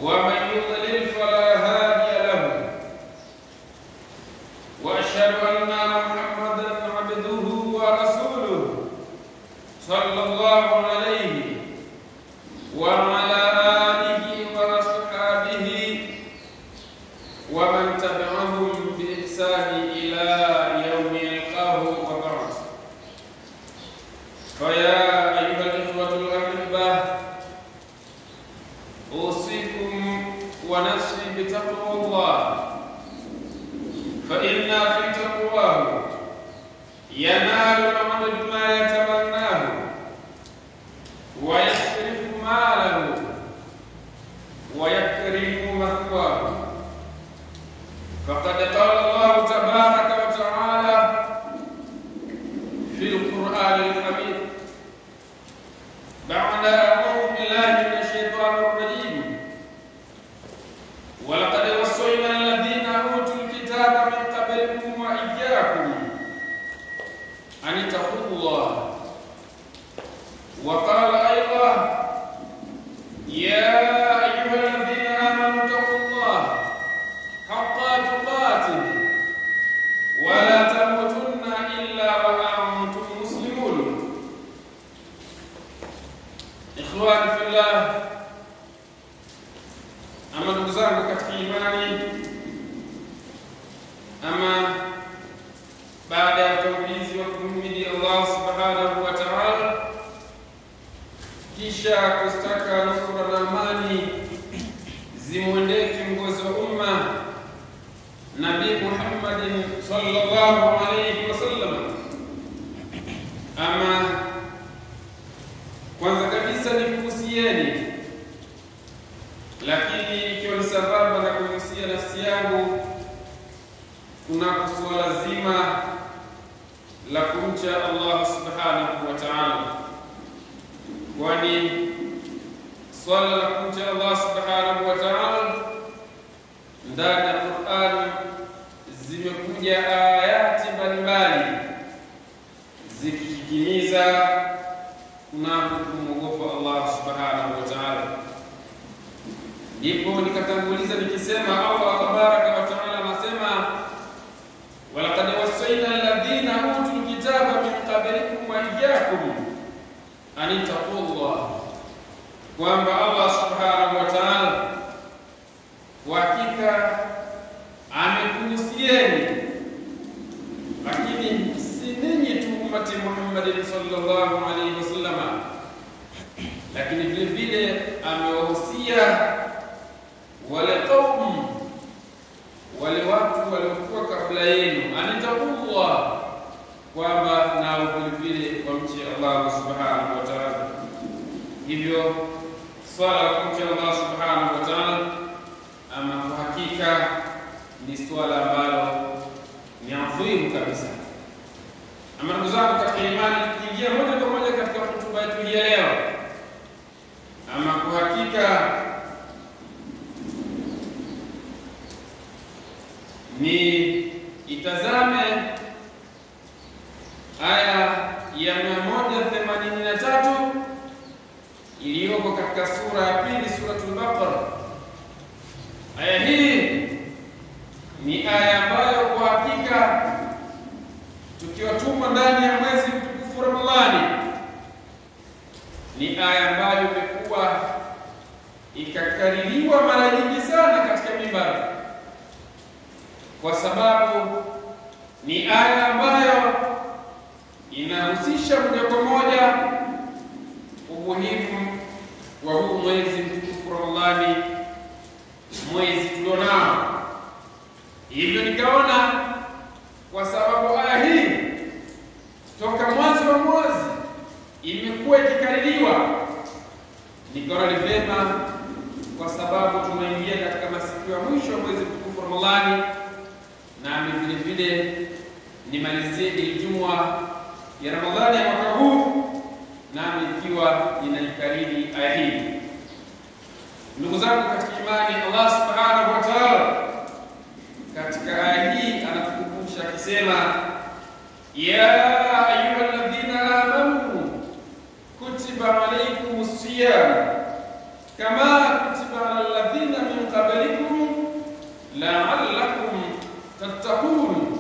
ومن يضلل فلا هادي له، وأشهد أن محمدا عبده ورسوله صلى الله عليه وعلى آله وأصحابه ومن تبعهم بإحسان إلى يوم يلقاه وبعد. فيا أيها الإخوة الأحبة، أوصيكم ونفسي بتقوى الله، فإن في تقواه ينال العبد ما يتمناه ويصرف ماله ويكرم مثواه. فقد قال الله تبارك وتعالى في القرآن الحميد بعد أعوذ بالله من الشيطان الرجيم: ولقد وصينا الذين أوتوا الكتاب من قبلكم وإياكم أن اتقوا الله. وقال أيضا: يا أيها الذين آمنوا اتقوا الله حق تقاته ولا تموتن إلا وأنتم مسلمون. Ikhwani fillah, ama ndugu zangu katika imani, ama baada ya utangulizi wa kumhimidi Allah subhanahu wa ta'ala, kisha kustaka nusura na amani zimwendee kiongozi wa umma Nabii Muhammadin sallallahu alayhi wasallam. Ama kwanza kabisa nikuhusieni, lakini ikiwa ni sababu na kuhusia nafsi yangu kuna suala zima la kumcha Allah subhanahu wa ta'ala, kwani swala la kumcha Allah subhanahu wa ta'ala ndani ya Qur'an zimekuja ayati mbalimbali zikihimiza na kumwogopa Allah subhanahu wa ta'ala. Ndipo nikatanguliza nikisema Allah tabaraka wa ta'ala anasema: walaqad wasayna alladhina utul kitaba min qablikum wa iyyakum an taqullah, kwamba Allah subhanahu wa ta'ala kwa hakika amekuhusieni, lakini si ninyi tu ummati Muhammadin sallallahu alayhi wasallam, lakini vile vile amewahusia wale kaumu, wale watu waliokuwa kabla yenu, anitaqullah, kwamba nao vile vile wamche Allah subhanahu wa ta'ala. Hivyo swala la kumcha Allah subhanahu wa ta'ala ama kwa hakika ni swala ambalo ni adhimu kabisa. Ama ndugu zangu katika imani, tukiingia moja kwa moja katika hotuba yetu hii leo, ama kwa hakika ni itazame aya ya 183 iliyoko katika sura ya pili, suratul Baqara. Aya hii ni aya ambayo kwa hakika tukiwa tumo ndani ya mwezi mtukufu Ramadhani, ni aya ambayo imekuwa ikakaririwa mara nyingi sana katika mimbari, kwa sababu ni aya ambayo inahusisha moja kwa moja umuhimu wa huu mwezi mtukufu Ramadhani, mwezi tulionao. Hivyo nikaona kwa sababu aya hii toka mwanzo wa mwezi imekuwa ikikaririwa, nikaona ni vema, kwa sababu tunaingia katika masiku ya mwisho wa mwezi mtukufu Ramadhani, na vile vile nimalizie Ijumaa ya Ramadhani ya mwaka huu, nami ikiwa ninaikariri aya hii. Ndugu zangu katika imani, Allah subhanahu wa ta'ala katika aya hii anatukumbusha akisema: ya ayyuhalladhina amanu kutiba alaykumus siyam kama kutiba alal ladhina la'allakum tattaqun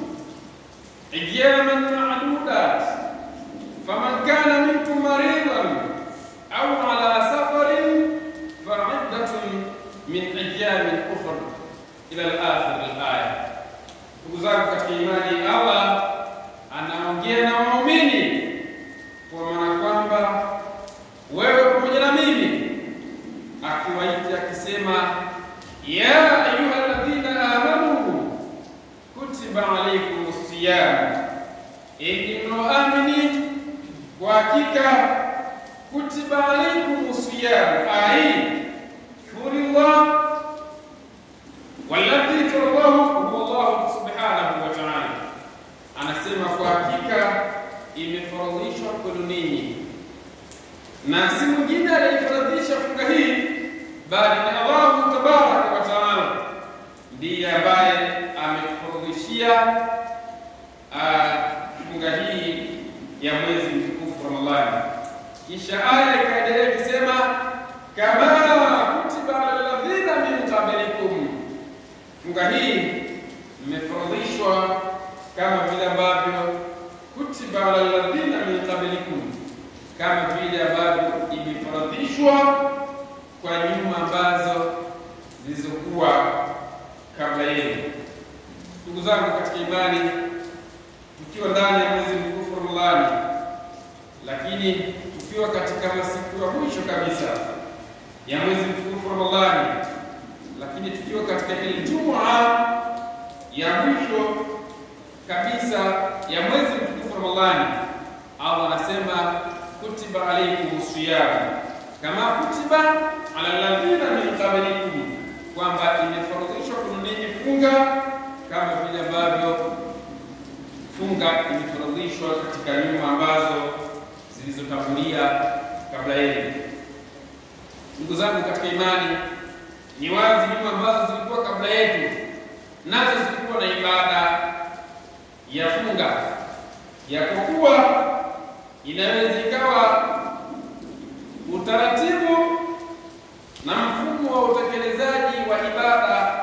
ayyaman ma'dudat faman kana minkum maridan aw ala safarin fa'iddatun min ayyamin ukhra ila al-akhir al-aya. Ndugu zangu katika imani, Allah anaongea na waumini kwa maana kwamba wewe pamoja na mimi, akiwaita akisema ya ayyuhalladhina amanu kutiba alaykumus siyam, enyi mlioamini kwa hakika kutiba alaykumus siyam, ai furillah walladhi faradahu huwa Allah subhanahu wa ta'ala. Anasema kwa hakika imefaradhishwa kwenu ninyi, na si mwingine aliyefaradhisha funga hii bali ni Allah tabaraka wa ta'ala, ndiye ambaye amefaradhishia funga hii ya mwezi mtukufu Ramadhani. Kisha aya ikaendelea kusema kama kutiba ala alladhina min qablikum, funga hii imefaradhishwa kama vile ambavyo kutiba ala alladhina min qablikum, kama vile ambavyo imefaradhishwa kwa nyuma ambazo zilizokuwa kabla yenu. Ndugu zangu katika imani, tukiwa ndani ya mwezi mtukufu Ramadhani, lakini tukiwa katika masiku ya mwisho kabisa ya mwezi mtukufu Ramadhani, lakini tukiwa katika ile Ijumaa ya mwisho kabisa ya mwezi mtukufu Ramadhani, Allah anasema kutiba alaykumus siyam kama kutiba ala alladhina min qablikum, kwamba imefaradhishwa kwenu ninyi funga kama vile ambavyo funga imefaradhishwa katika nyuma ambazo zilizotangulia kabla yenu. Ndugu zangu katika imani, ni wazi nyuma ambazo zilikuwa kabla yetu nazo zilikuwa na ibada ya funga, yakokuwa inaweza ikawa utaratibu na mfumo wa utekelezaji wa ibada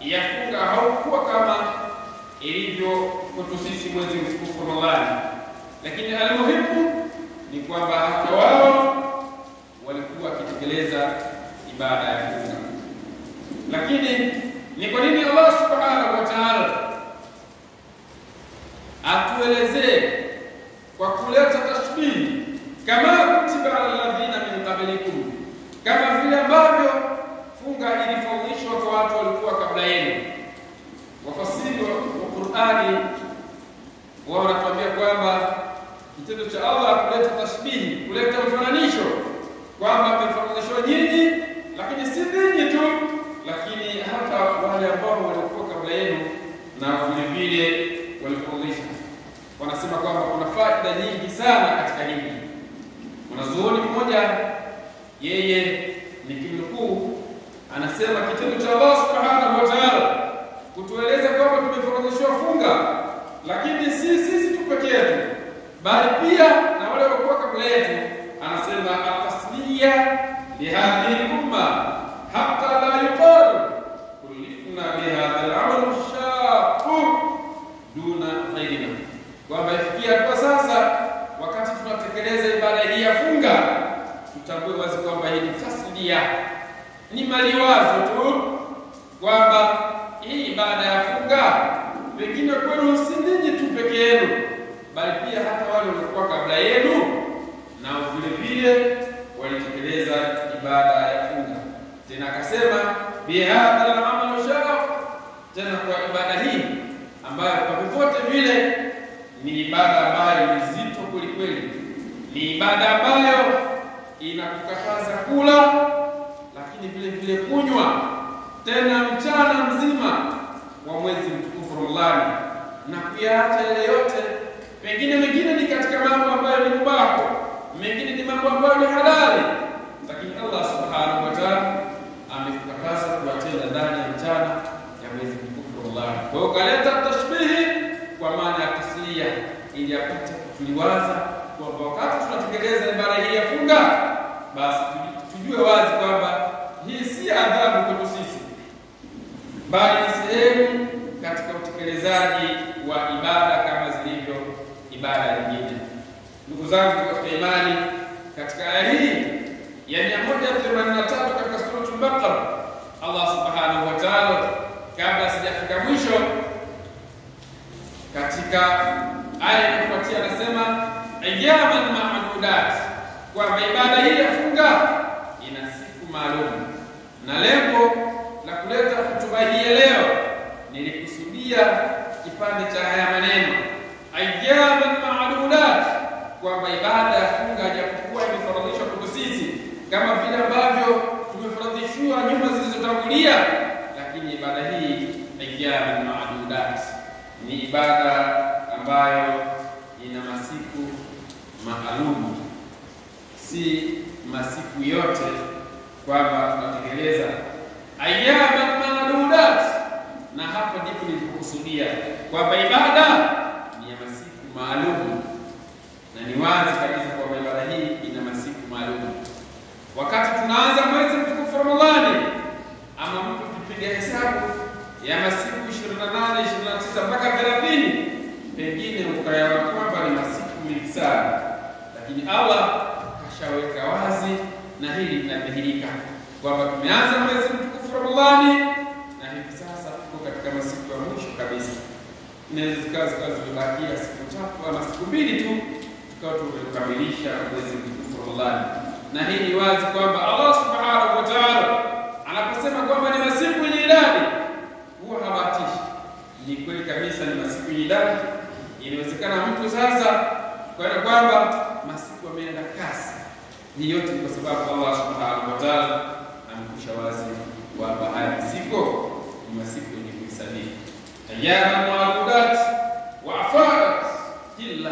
ya funga haukuwa kama ilivyo kwetu sisi mwezi mtukufu Ramadhani, lakini almuhimu ni kwamba hata wao walikuwa wakitekeleza ibada ya funga. Lakini ni kwa nini Allah subhanahu wa ta'ala atuelezee kwa kuleta tashbihi kama kutiba ala alladhina min qablikum, kama vile ambavyo funga ilifundishwa kwa watu walikuwa kabla yenu? Wafasiri wa Qur'ani wao wanatuambia kwamba kitendo cha Allah kuleta tashbihi, kuleta mfananisho kwamba amefananisha nyinyi, lakini si nyinyi tu, lakini hata wale ambao walikuwa kabla yenu na vile vile walifundisha. Wanasema kwamba kuna faida nyingi sana katika hili. Mwanazuoni mmoja yeye ni kimnukuu, anasema kitendo cha Allah subhanahu wa ta'ala kutueleza kwamba tumefaradhishwa funga, lakini si sisi tu pekee yetu, bali pia na wale waliokuwa kabla yetu. Anasema at-tasliya li hadhihi al-umma hatta la yuqalu kullifna bi hadha al-amal ash-shaq duna ghayrina, kwamba ifikia kwa sasa wakati tunatekeleza ibada hii ya funga, tutambue wazi kwamba hii ni tasliya, ni maliwazo tu, kwamba hii ibada ya funga pengine kwenu si ninyi tu peke yenu, bali pia hata wale waliokuwa kabla yenu na vile vile walitekeleza ibada ya funga. Tena akasema bihadha al-amal shaq, tena kwa ibada hii ambayo kwa vyovyote vile ni ibada ambayo ni nzito kweli, ni ibada ambayo inakukataza kula, lakini vile vile kunywa, tena mchana mzima wa mwezi mtukufu Ramadhani, na kuyaacha yale yote pengine mengine ni katika mambo ambayo ni mubahu, mengine ni mambo ambayo ni halali, lakini Allah subhanahu wa ta'ala amekukataza kuwatenda ndani ya mchana ya mwezi mtukufu Ramadhani. Kwa hiyo kaleta tashbihi kwa maana ya tasliya, ili apate kutuliwaza kwamba wakati tunatekeleza ibada hii ya funga, basi tujue wazi kwamba hii si adhabu kwetu sisi, bali ni sehemu katika utekelezaji wa ibada kama zilivyo ibada nyingine. Ndugu zangu katika imani, katika aya hii ya 183 katika sura Al-Baqara, Allah subhanahu wa ta'ala kabla sijafika mwisho katika aya inayofuatia anasema ayyaman ma'dudat, kwamba ibada hii ya funga ina siku maalum. Na lengo la kuleta hotuba hii leo nilikusudia kipande cha haya maneno ayyaman ma'dudat, kwamba ibada ya funga japokuwa imefaradhishwa kwa sisi kama vile ambavyo tumefaradhishwa nyuma zilizotangulia, lakini ibada hii ayyaman ma'dudat ni ibada ambayo ina masiku maalum, si masiku yote kwamba tunatekeleza ayyaman ma'dudat. Na hapo ndipo nilipokusudia kwamba ibada ni ya masiku maalum, na ni wazi kabisa kwamba ibada hii ina masiku maalum. Wakati tunaanza mwezi mtukufu Ramadhani, ama mtu kupiga hesabu ya masiku 28, 29 mpaka 30, pengine ukayaona kwamba ni masiku mengi sana, lakini Allah kashaweka wazi na hili linadhihirika kwamba tumeanza mwezi mtukufu Ramadhani na hivi sasa tuko katika masiku ya mwisho kabisa. Inaweza zikawa zimebakia siku 3 ama siku 2 tu tukawa tumekamilisha mwezi mtukufu Ramadhani. Na hii ni wazi kwamba Allah subhanahu wa ta'ala anaposema kwamba ni masiku yenye idadi, huwa habatishi. Ni kweli kabisa ni masiku yenye idadi. Inawezekana mtu sasa kwamba masiku yameenda kasi. Hii yote ni kwa sababu Allah subhanahu wa ta'ala amekwisha wazi kwamba haya masiku ni masiku yenye kuhesabiwa. Ayyaman ma'dudat wa afarat kila.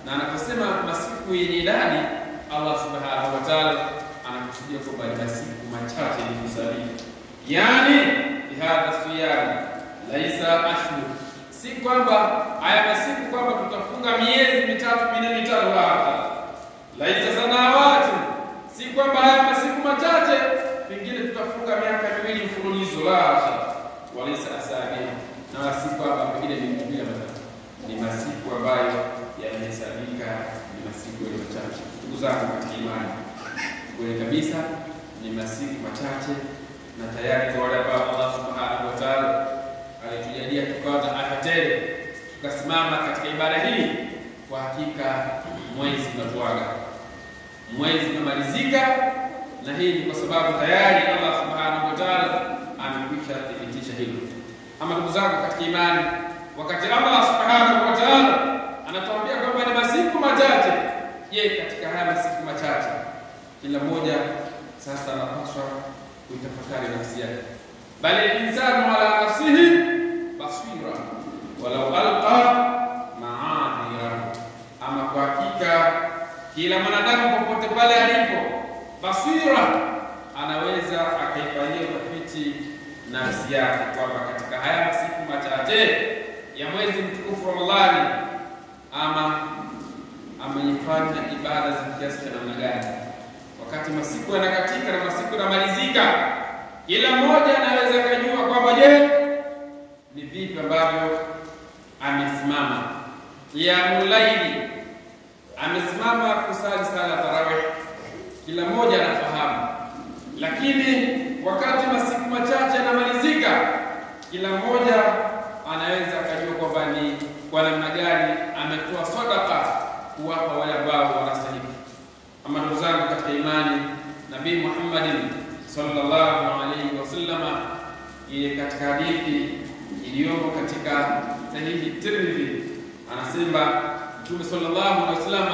Na anaposema masiku yenye idadi, Allah subhanahu wa ta'ala anakusudia kwamba ni masiku machache yenye kuhesabiwa. Yani bihadha siyam laisa ashhur, si kwamba haya masiku kwamba tutafunga miezi 3, 4, 5 hapa. Laisa sanawati, si kwamba haya masiku machache pengine tutafunga miaka 2 mfululizo, la hasha. Walaisa asabi, na masiku hapa pengine ni mbili matatu, ni masiku ambayo yanahesabika, ni masiku ya machache. Ndugu zangu katika imani, kweli kabisa ni masiku machache, na tayari kwa wale ambao Allah subhanahu wa ta'ala alitujalia tukawa na afya tele tukasimama katika ibada hii, kwa hakika mwezi unatuaga, mwezi unamalizika. Na hii ni kwa sababu tayari Allah subhanahu wa ta'ala amekwisha thibitisha hilo. Ama ndugu zangu katika imani, wakati Allah subhanahu wa ta'ala anatuambia kwamba ni masiku machache, je, katika haya masiku machache kila mmoja sasa anapaswa kuitafakari nafsi yake. Bali insanu ala nafsihi basira walau alqa ma'adira, ama kwa hakika kila mwanadamu popote pale alipo, basira, anaweza akaifanyia utafiti nafsi yake kwamba katika haya masiku machache ya mwezi mtukufu Ramadhani amefanya ibada za kiasi cha namna gani. Wakati masiku yanakatika na masiku yanamalizika, kila mmoja anaweza kujua kwamba je, ni vipi ambavyo amesimama qiyamul layli, amesimama kusali sala tarawih. Kila mmoja anafahamu, lakini wakati masiku machache yanamalizika, kila mmoja anaweza kujua kwamba ni kwa namna gani ametoa sadaqa kuwapa wale ambao wanastahili. Ama ndugu zangu katika imani, Nabii Muhammad sallallahu alayhi wasallam katika hadithi iliyomo katika sahihi Tirmidhi anasema, Mtume sallallahu alayhi wasallam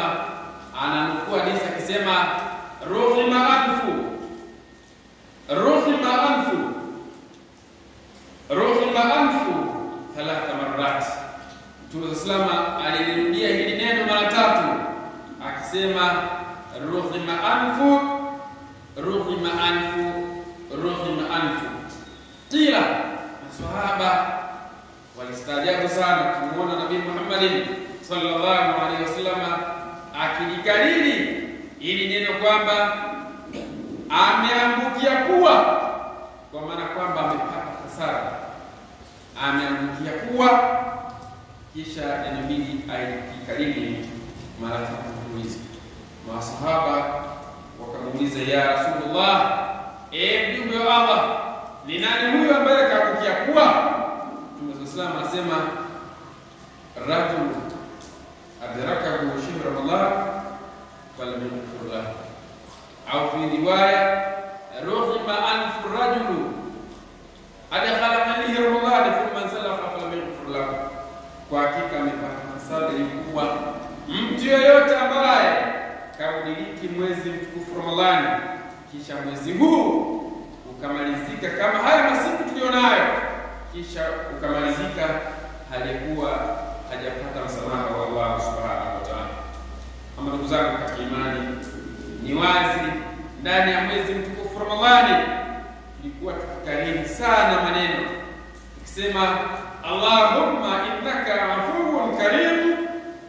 ananukuu hadithi akisema, ruhima anfu thalatha marrat. Mtume sallallahu alayhi wasallam alirudia hili neno mara 3 akisema, ruhima anfu. Kila maswahaba walistaajabu sana kumuona Nabii Muhammad sallallahu alaihi wasallam akilikariri ili neno kwamba ameangukia kuwa, kwa maana kwamba amepata hasara, kufika lini mara tatu hizi. Masahaba wakamuuliza, ya Rasulullah, mjumbe wa Allah, ni nani huyo ambaye kakukia kuwa? Mtume sallallahu alayhi wasallam anasema, rajul adrakahu shahr Ramadan falam yaghfir lahu, au fi riwaya ruhima anfu rajul adkhala alayhi Ramadan thumma salafa falam yaghfir lahu. Kwa hakika amepata hasara kubwa mtu yoyote ambaye kaudiriki mwezi mtukufu Ramadhani, kisha mwezi huu ukamalizika kama haya masiku tulionayo, kisha ukamalizika halikuwa hajapata msamaha wa Allah subhanahu wa ta'ala. Ama ndugu zangu katika imani, ni wazi ndani ya mwezi mtukufu Ramadhani tulikuwa tukikariri sana maneno tukisema, Allahumma innaka afuwun karim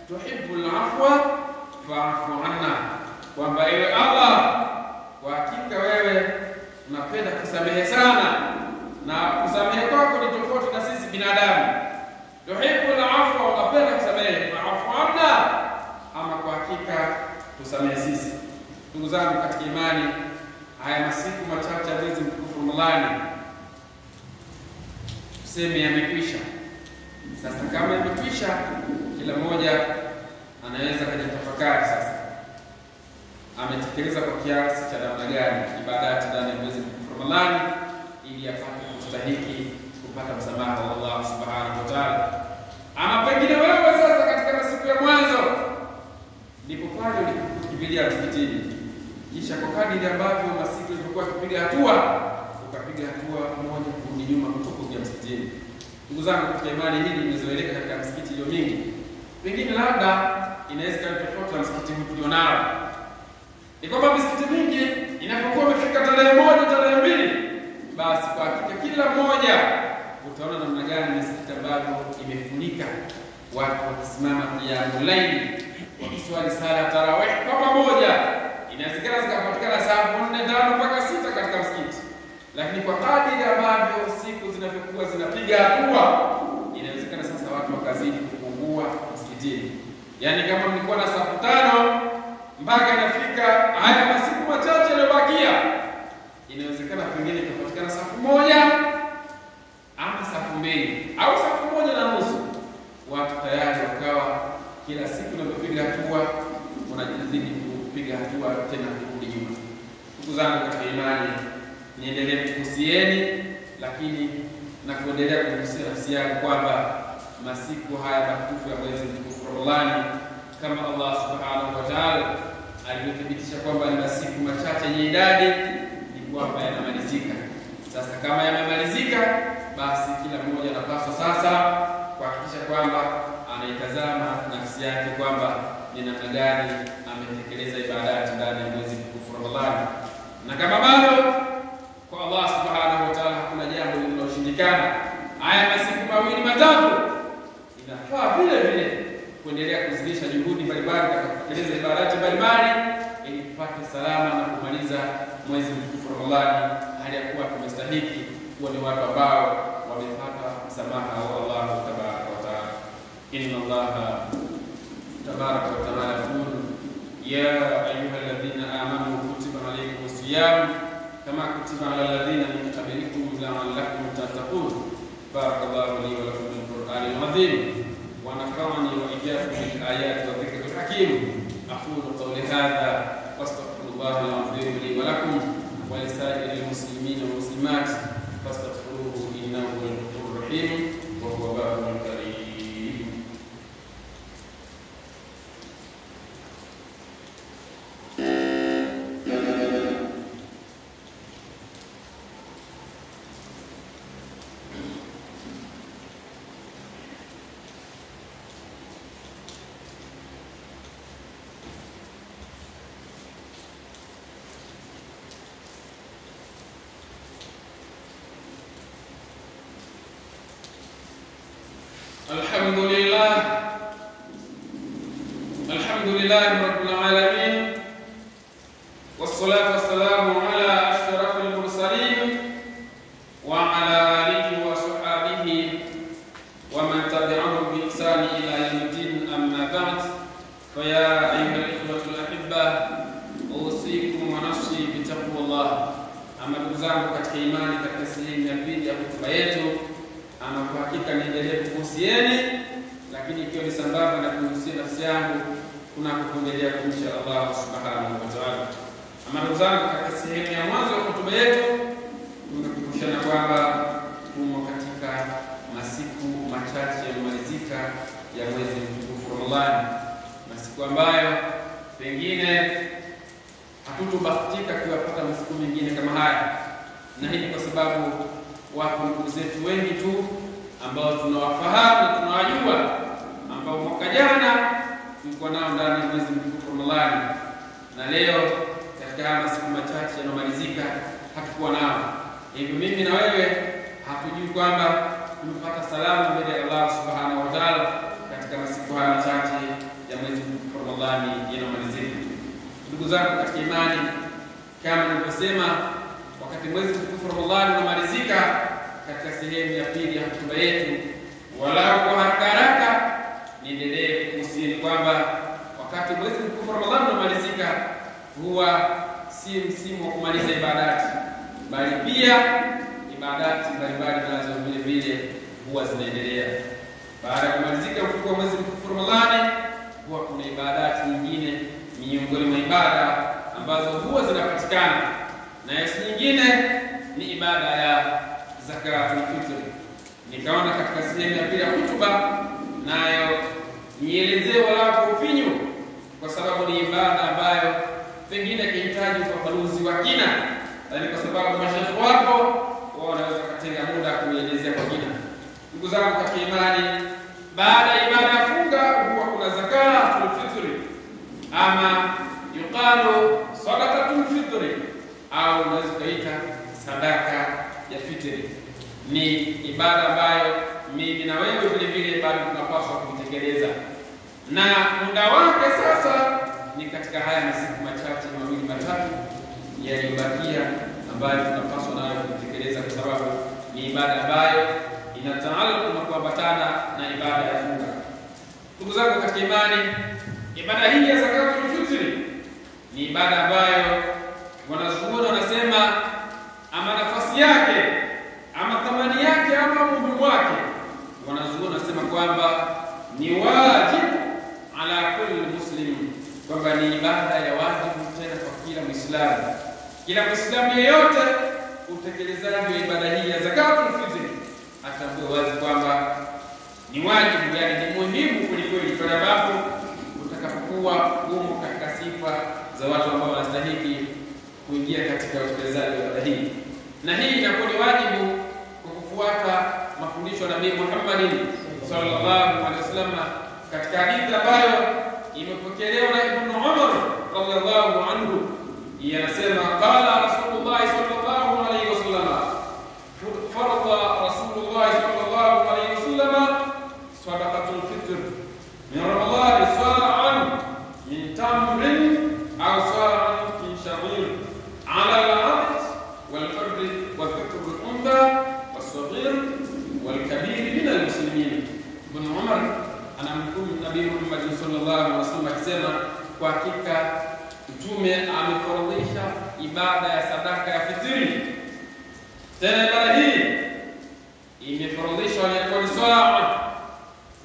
tuhibbul afwa fa'fu anna, kwamba ewe Allah, kwa hakika wewe unapenda kusamehe sana, na kusamehe kwako ni tofauti na sisi binadamu. Tuhibbul afwa, unapenda kusamehe, fa'fu anna, ama kwa hakika tusamehe sisi. Ndugu zangu katika imani, haya masiku machache ya mwezi mtukufu Ramadhani tuseme yamekwisha. Sasa kama yamekwisha, kila mmoja anaweza kujitafakari sasa ametekeleza kwa kiasi cha namna gani ibadati ndani ya mwezi mtukufu Ramadhani, ili apate kustahiki kupata msamaha wa Allah subhanahu wa ta'ala. Ama pengine wewe sasa katika masiku ya mwanzo ndipo pale ulikimbilia msikitini, kisha kwa kadiri ambavyo masiku yalikuwa kupiga hatua, ukapiga hatua moja kurudi nyuma kutoka kwa msikitini. Ndugu zangu katika imani, hili limezoeleka katika msikiti iliyo mingi, pengine labda inaweza kuwa tofauti na msikiti huu tulionao. Ni kwamba misikiti mingi inapokuwa imefika tarehe moja, tarehe mbili, basi kwa hakika kila mmoja utaona namna gani misikiti ambayo imefunika, watu wakisimama qiyamul layl, wakiswali sala tarawih kwa pamoja. Inawezekana zikapatikana saa 4, 5 mpaka 6 katika msikiti, lakini kwa kadiri ambavyo siku zinavyokuwa zinapiga hatua, inawezekana sasa watu wakazidi kupungua msikitini. Yaani kama mlikuwa na safu 5 mpaka inafika haya masiku machache yaliyobakia, inawezekana pengine ikapatikana safu 1 ama safu 2 au safu 1.5. Watu tayari wakawa kila siku inapopiga hatua wanajizidi kupiga hatua tena kurudi nyuma. Ndugu zangu katika imani, niendelee kukusieni, lakini na kuendelea kukusia nafsi yangu kwamba masiku haya matukufu ya mwezi mtukufu Ramadhani, kama Allah subhanahu wa ta'ala alithibitisha kwamba ni masiku machache yenye idadi, ni kwamba yanamalizika. Sasa kama yamemalizika, basi kila mmoja anapaswa sasa kuhakikisha kwamba anaitazama nafsi yake kwamba ni namna gani ametekeleza ibadati ndani ya mwezi mtukufu Ramadhani. Na kama bado kwa Allah subhanahu wa ta'ala hakuna jambo linaloshindikana, haya masiku 2 matatu inafaa vile vile kuendelea kuzidisha juhudi mbalimbali katika kutekeleza ibadati mbalimbali, ili tupate salama na kumaliza mwezi mtukufu Ramadhani hali ya kuwa tumestahiki kuwa ni watu ambao wamepata msamaha wa Allah tabaraka wa taala. Inna Allah tabaraka wa taala yaqul, ya ayyuhalladhina amanu kutiba alaykumus siyam kama kutiba ala alladhina min qablikum la'allakum tattaqun. Barakallahu li wa lakum bil Qur'anil azim wa nafa'ani wa iyyakum bil ayati wa dhikril hakim. Aqulu qawli hadha wastaghfirullaha al-azim li wa lakum wa lisa'iril muslimin wal muslimat fastaghfiruhu innahu huwal ghafurur rahim wa huwa barrul karim. Alhamdulillah rabbil alamin, wassalatu wassalamu ala ashrafil mursalin wa ala alihi wa sahbihi wa man tabi'ahum bi ihsani ila yawmiddin, amma ba'd. sehemu ya pili ya hotuba yetu, ama kwa hakika niendelee kuhusieni, lakini ikiwa ni sambamba na kuhusia nafsi yangu kuna kuendelea kumcha Allah subhanahu wa ta'ala. Ama ndugu zangu, katika sehemu ya mwanzo ya hotuba yetu tumekumbushana kwamba tumo katika masiku machache yamalizika ya mwezi mtukufu Ramadhani, masiku ambayo pengine hatutobahatika kuwapata masiku mengine kama haya, na hii kwa sababu wapo ndugu zetu wengi tu ambao tunawafahamu na tunawajua, ambao mwaka jana tulikuwa nao ndani ya mwezi mtukufu Ramadhani, na leo katika masiku machache yanamalizika hatukuwa nao. Hivyo mimi na wewe hatujui kwamba tumepata salamu mbele ya Allah subhanahu wa ta'ala katika masiku haya machache ya mwezi mtukufu Ramadhani yanamalizika. Ndugu zangu katika imani, kama nilivyosema, wakati mwezi mtukufu Ramadhani unamalizika, katika sehemu ya pili ya hotuba yetu, walau kwa haraka niendelee kuhusieni kwamba wakati mwezi mtukufu Ramadhani unamalizika huwa si msimu wa kumaliza ibadati, bali pia ibadati mbalimbali nazo vile vile huwa zinaendelea. Baada ya kumalizika mfungo wa mwezi mtukufu Ramadhani, huwa kuna ibadati nyingine miongoni mwa ibada ambazo huwa zinapatikana, na hiyo nyingine ni ibada ya zakatul fitr. Nikaona katika sehemu ya pili ya hotuba nayo nielezee wala kwa ufinyu, kwa sababu ni ibada ambayo pengine inahitaji ufafanuzi wa kina, lakini kwa sababu mashaikh wako wao wanaweza kutenga muda kuelezea kwa kina. Ndugu zangu katika imani, baada ya ibada ya funga huwa kuna zakatul fitr, ama yuqalu sadaqatul fitr, au unaweza kuita sadaka ya fitri. Ni ibada ambayo mimi na wewe vile vile bado tunapaswa kuitekeleza, na muda wake sasa ni katika haya masiku machache mawili matatu yaliyobakia ambayo tunapaswa nayo kuitekeleza, kwa sababu ni ibada ambayo inataalamu na kuambatana na ibada ya funga. Ndugu zangu katika imani, ibada hii ya zakatul fitri ni ibada ambayo wanazuoni wanasema ama nafasi yake ama thamani yake ama umuhimu wake, wanazuoni wanasema kwamba ni wajibu ala kulli muslim, kwamba ni ibada ya wajibu tena kwa kila Muislamu. Kila Muislamu yeyote utekelezaji wa ibada hii ya zakatul fitr atambue wazi kwamba ni wajibu, yani ni muhimu kulikweli, kwa sababu utakapokuwa gumu katika sifa za watu ambao wanastahili kuingia katika utekelezaji wa ibada hii. Na hii inakuwa ni wajibu kwa kufuata mafundisho ya Nabii Muhammad sallallahu alaihi wasallam katika hadithi ambayo imepokelewa na Ibn Umar radhiyallahu anhu. Yanasema qala Rasulullah sallallahu alaihi wasallam, farada Rasulullah sallallahu alaihi wasallam sadaqatul fitr min Ramadan sa'an min tamrin aw sa'an min sha'ir ala al-'abd wal-fard wal-dhakr wal-untha was-saghir wal-kabir min al-muslimin. Ibn Umar anamkuu Nabii Muhammad sallallahu alaihi wasallam akisema, kwa hakika Mtume amefaradhisha ibada ya sadaka ya fitri. Tena ibada hii imefaradhishwa ni swala,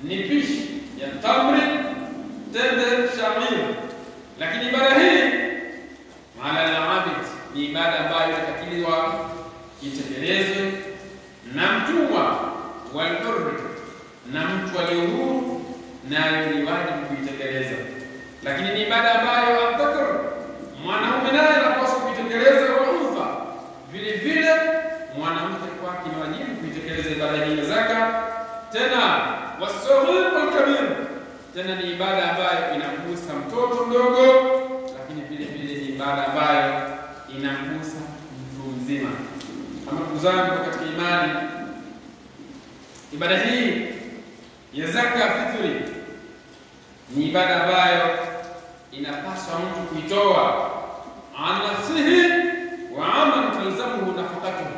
ni pishi ya tamri, tende, shamir. Lakini ibada hii maana al-abid ni ibada ambayo inatakiliwa itekelezwe na mtumwa wal-hurr, na mtu aliye huru, nayo ni wajibu kuitekeleza. Lakini ni ibada ambayo al-dhakar, mwanaume naye anapaswa kuitekeleza, kwa untha vile vile mwanamke kwake ni wajibu kuitekeleza ibada hii ya zaka. Tena was-saghir wal-kabir, tena ni ibada ambayo inamgusa mtoto mdogo, lakini vile vile ni ibada ambayo inamgusa mtu mzima. Ama ndugu zangu katika imani, ibada hii ya zaka ya fitri ni ibada ambayo inapaswa mtu kuitoa an nafsihi wa aman talzamuhu nafaqatuhu.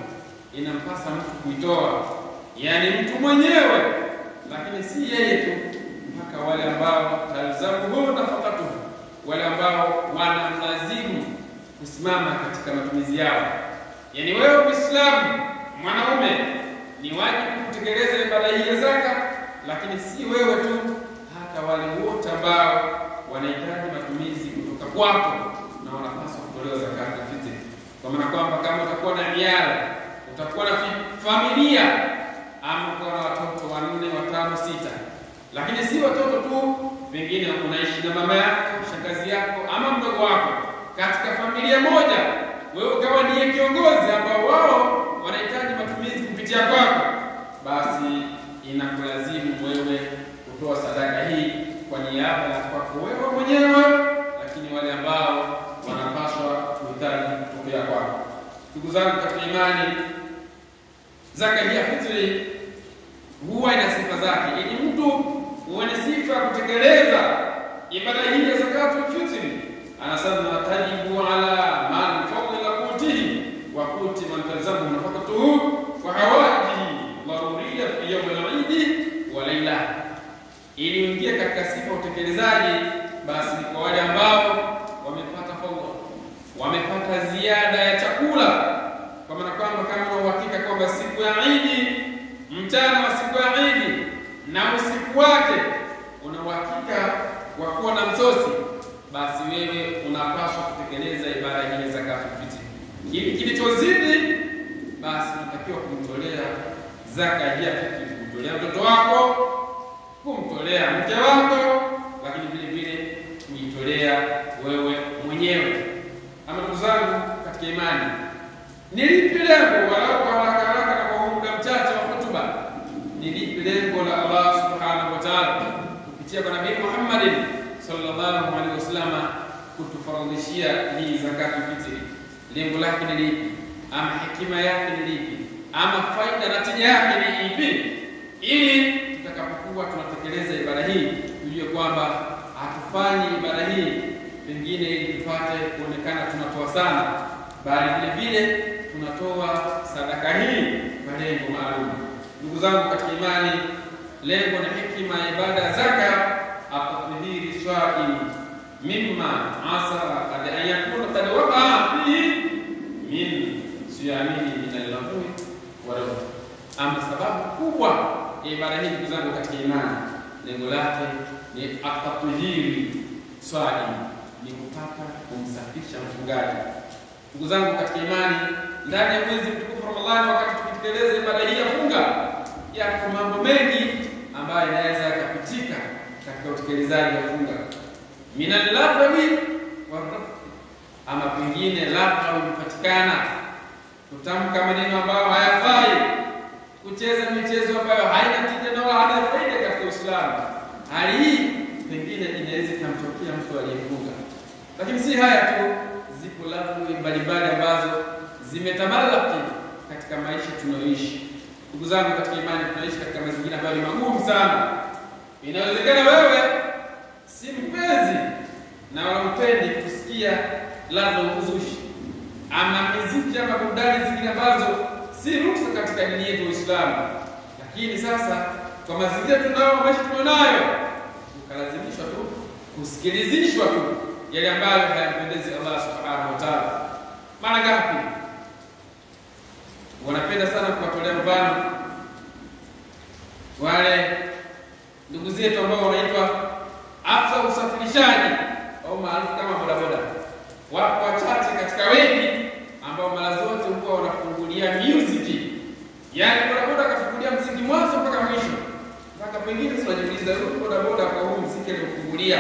Inampasa mtu kuitoa, yani mtu mwenyewe, lakini si yeye tu, mpaka wale ambao talzamuhu nafaqatuhu, wale ambao wanamlazimu kusimama katika matumizi yao. Yani wewe Muislamu, mwana hii ya zaka, lakini si wewe tu, hata wale wote ambao wanahitaji matumizi kutoka kwako na wanapaswa kutolewa zakatul fitri. Kwa maana kwamba kama utakuwa na miara, utakuwa na familia, ama uko na watoto 4, 5, 6, lakini si watoto tu, pengine unaishi na mama yako, shangazi yako ama mdogo wako katika familia moja, wewe ukawa ndiye kiongozi ambao wao wanahitaji matumizi kupitia kwako, basi inakulazimu wewe kutoa sadaka hii kwa niaba ya kwako wewe mwenyewe, lakini wale ambao wanapaswa kuhitaji kutokea kwako. Ndugu zangu katika imani, zaka hii ya fitri huwa ina sifa zake. Ili mtu uone sifa ya kutekeleza ibada hii ya zakatul fitri, anasema tajibu ala man fadla qutihi wa quti man talzamu nafaqatuhu wa hawajihi daruriyya fi yawm al-eid wa layla. Ili uingie katika sifa utekelezaji, basi ni kwa wale ambao wamepata fadhila, wamepata ziada ya chakula, kwa maana kwamba kama una uhakika kwamba siku ya Eid, mchana wa siku ya Eid na usiku wake una uhakika wa kuwa na msosi, basi wewe unapaswa kutekeleza ibada hii ya zakatul fitri. Kilichozidi basi unatakiwa kumtolea zaka hii ya fitri, kumtolea mtoto wako, kumtolea mke wako, lakini vile vile kujitolea wewe mwenyewe. Ama ndugu zangu katika imani, ni lipi lengo, walau kwa haraka na kwa muda mchache wa hotuba, ni lipi lengo la Allah subhanahu wa ta'ala kupitia kwa Nabii Muhammad sallallahu alaihi wasallam kutufaradhishia hii zakatul fitri? Lengo lake ni lipi? Ama hekima yake ni lipi? Ama faida na tija yake ni ipi? Ili tutakapokuwa tunatekeleza ibada hii tujue kwamba hatufanyi ibada hii pengine ili tupate kuonekana tunatoa sana, bali vile vile tunatoa sadaka hii kwa lengo maalum. Ndugu zangu katika imani, lengo na hekima ya ibada ya zaka atahiri swaim mimma asara qad ayakuna qad waqa fihi min siyamihi min al-lahwi wa rabb. Ama sababu kubwa ya ibada hii ndugu zangu katika imani, lengo lake ni atahiri swaim, ni kupata kumsafisha mfungaji. Ndugu zangu katika imani, ndani ya mwezi mtukufu Ramadhani, wakati tukitekeleza ibada hii ya funga, yako mambo mengi ambayo yanaweza yakapitika katika utekelezaji wa funga. Minal lagwi warafth, ama pengine lagwi imepatikana, kutamka maneno ambayo hayafai, kucheza michezo ambayo haina tija na wala haina faida katika Uislamu. Hali hii pengine inaweza kumtokea mtu aliyefunga. Lakini si haya tu, zipo lagwi mbalimbali ambazo zimetamalaki katika maisha tunayoishi. Ndugu zangu katika imani, tunaishi katika mazingira ambayo ni magumu sana. Inawezekana wewe si mpenzi na wala mpendi kusikia ladha uzushi ama muziki ama burudani zingine ambazo si ruhusa katika dini yetu ya Uislamu. Lakini sasa kwa mazingira tunao, maisha tunayo, ukalazimishwa tu kusikilizishwa tu yale ambayo hayampendezi Allah subhanahu wa ta'ala. Mara ngapi wanapenda sana kuwatolea mfano wale ndugu zetu ambao wanaitwa afisa usafirishaji au maarufu kama bodaboda. Wapo wachache katika wengi ambao mara zote huwa wanafungulia music, yaani bodaboda akafungulia muziki mwanzo mpaka mwisho, mpaka pengine tunajiuliza huyu bodaboda kwa huu muziki aliofungulia,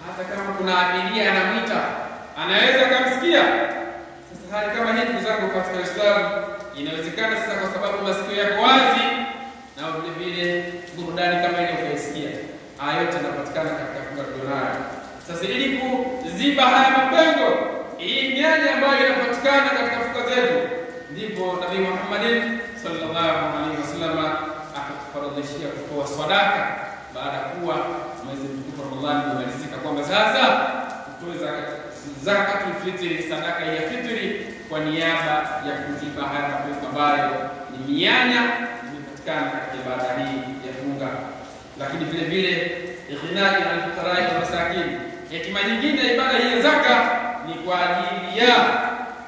hata kama kuna abiria anamwita anaweza kumsikia. Sasa hali kama hii ndugu zangu katika Uislamu, inawezekana sasa kwa sababu masikio yako wazi na vile vile burudani kama ile ukaisikia, haya yote yanapatikana katika funga tulionayo. Sasa ili kuziba haya mapengo, hii mianya ambayo inapatikana katika funga zetu, ndipo Nabii Muhammad sallallahu alaihi wasallam akatufaradhishia kutoa sadaka baada ya kuwa mwezi mtukufu Ramadhani umemalizika, kwamba sasa tutoe zakatul fitri, sadaka ya fitri, kwa niaba ya kuziba haya mapengo ambayo ni mianya imepatikana katika ibada hii ya funga. Lakini vile vile ighnai al-fuqara wa masakin, hekima nyingine ya ibada hii ya zaka ni kwa ajili ya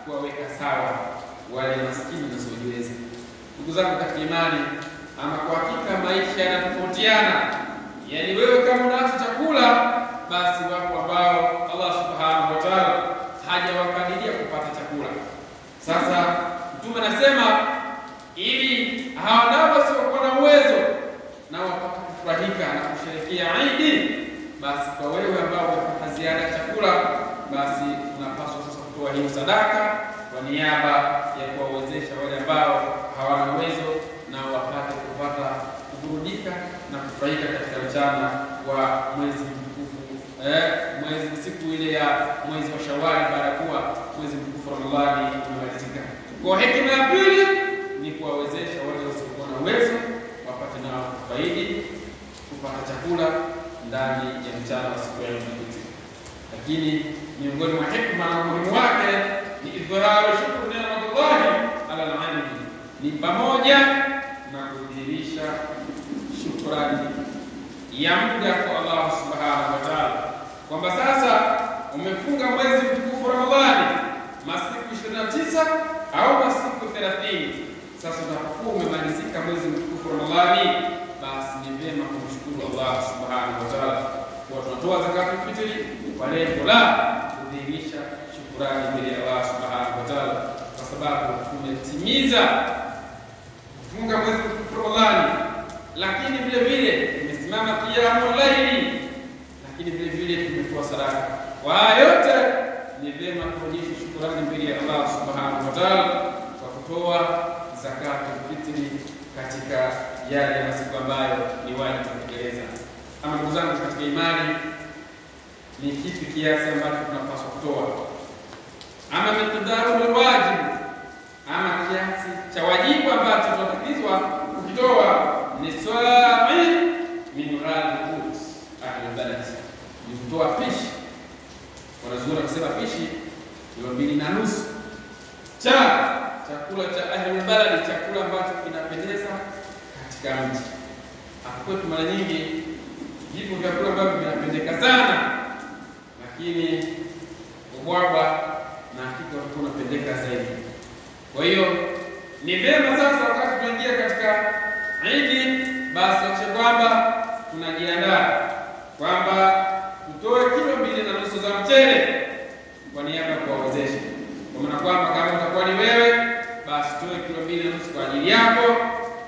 kuwaweka sawa wale maskini wasiojiweza. Ndugu zangu katika imani, ama kwa hakika maisha yanatofautiana. Yani wewe kama unacho chakula, basi wapo ambao Allah subhanahu wa ta'ala hajawakadiria kupata chakula. Sasa Mtume anasema ili hao nao wasiokuwa na uwezo na wapate kufurahika na kusherehekea Eid, basi kwa wewe ambao umepata ziada ya chakula, basi unapaswa sasa kutoa hiyo sadaka kwa niaba ya kuwawezesha wale ambao hawana uwezo na wapate kupata kuburudika na kufurahika katika mchana wa mwezi mtukufu, mwezi siku ile ya mwezi wa Shawwal, baada ya kuwa mwezi mtukufu Ramadhani umemalizika. Kwa hekima ya pili ni kuwawezesha wale wasiokuwa na uwezo wapate nao kufaidi kupata chakula ndani ya mchana wa siku ya Eid. Lakini miongoni mwa hekima na umuhimu wake ni idhharu shukru ni'matillahi ala al-'abd, ni pamoja na kudhihirisha shukrani ya mja kwa Allah subhanahu wa ta'ala, kwamba sasa umefunga mwezi mtukufu Ramadhani masiku 29 au masiku 30. Sasa unapokuwa umemalizika mwezi mtukufu Ramadhani, basi ni vyema kumshukuru Allah subhanahu wa ta'ala kwa tunatoa zakatul fitri kwa lengo la kudhihirisha shukrani mbele ya Allah subhanahu wa ta'ala, kwa sababu tumetimiza kufunga mwezi mtukufu Ramadhani, lakini vile vile tumesimama qiyamul layli, lakini vile vile tumetoa sadaka. Kwa yote ni vyema kuonyesha shukrani mbele ya Allah subhanahu wa ta'ala kwa kutoa zakatul fitri katika yale masiku ambayo ni wajibu kutekeleza. Ama ndugu zangu katika imani, ni kipi kiasi ambacho tunapaswa kutoa? Ama miqdaru alwajib, ama kiasi cha wajibu ambacho tunatakizwa kukitoa ni sa'i min ghaliqut ahli albalad, ni kutoa pishi. Wanazuoni kusema pishi kilo 2.5 cha chakula cha ahli albalad, chakula ambacho kinapendeza katika mji. Hapo mara nyingi vipo vyakula ambavyo vinapendeka sana, lakini ubwabwa na hakika unapendeka zaidi. Kwa hiyo ni vyema sasa wakati tunaingia katika Eid, basi hakikisha kwamba tunajiandaa kwamba tutoe kilo 2.5 za mchele kwa niaba ya kuwawezesha. Kwa maana kwamba kama utakuwa ni wewe, basi toe kilo 2.5 kwa ajili yako,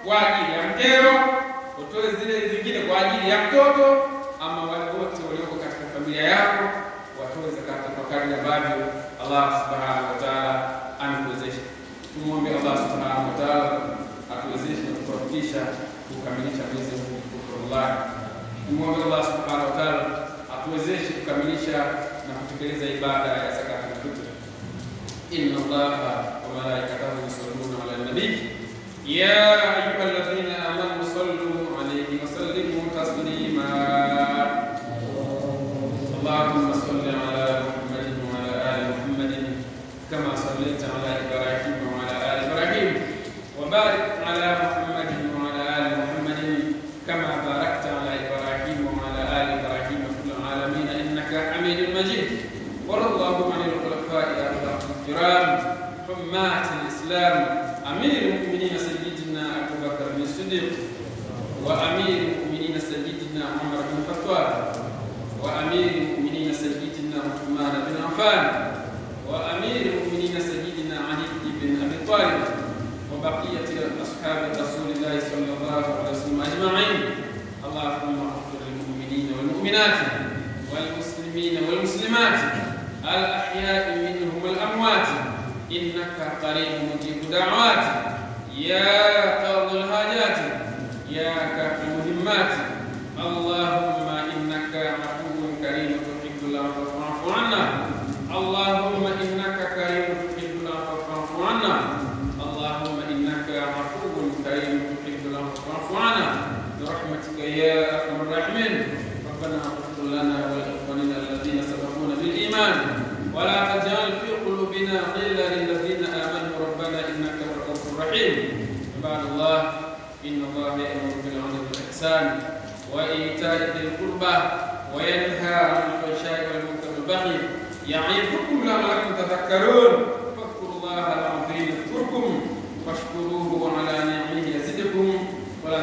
kwa ajili ya mkeo, utoe zile zingine kwa ajili ya mtoto, ama wale wote walioko katika familia yako watoe zakati kwa kadri ambavyo Allah subhanahu wa ta'ala anakuwezesha. Tumuombe Allah subhanahu wa ta'ala atuwezeshe na kutufikisha kukamilisha mwezi huu wa Ramadhani. Tumuombe Allah subhanahu wa ta'ala atuwezeshe kukamilisha na kutekeleza ibada ya zakatul fitr. Inna Allaha wa malaikatahu yusalluna 'alan nabiy ya ayyuhalladhina amanu sallu 'alayhi wa sallimu taslima. Allahumma salli 'ala Muhammadin wa 'ala ali Muhammadin kama sallaita 'ala Ibrahim wa 'ala ali Ibrahim wa barik 'ala Muhammadin wa 'ala ali Muhammadin kama barakta 'ala Ibrahim wa 'ala ali Ibrahim fil 'alamin innaka Hamidum Majid. Wallahu 'anil khulafa'i ar-rashidin hummat al-islam أمير المؤمنين سيدنا أبو بكر بن الصديق، وأمير المؤمنين سيدنا عمر بن الخطاب، وأمير المؤمنين سيدنا عثمان بن عفان، وأمير المؤمنين سيدنا علي بن أبي طالب، وبقية أصحاب رسول الله صلى الله عليه وسلم أجمعين. اللهم اغفر للمؤمنين والمؤمنات والمسلمين والمسلمات الأحياء منهم والأموات إنك قريب مجيب دعوات، يا قاضي الحاجات، يا كافي المهمات. اللهم إنك عفو كريم تحب العفو فاعف عنا. اللهم إنك كريم تحب العفو فاعف عنا. اللهم إنك عفو كريم تحب العفو فاعف عنا برحمتك يا أرحم الراحمين. ربنا اغفر لنا ولإخواننا الذين سبقونا بالإيمان، ولا تجعل في قلوبنا غلا للذين آمنوا ربنا إنك رؤوف رحيم. عباد الله، إن الله يأمر بالعدل والإحسان وإيتاء ذي القربى وينهى عن الفحشاء والمنكر والبغي يعظكم لعلكم تذكرون. فاذكروا الله العظيم يذكركم واشكروه على نعمه يزدكم ولا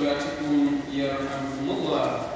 صلاتكم يرحمكم الله.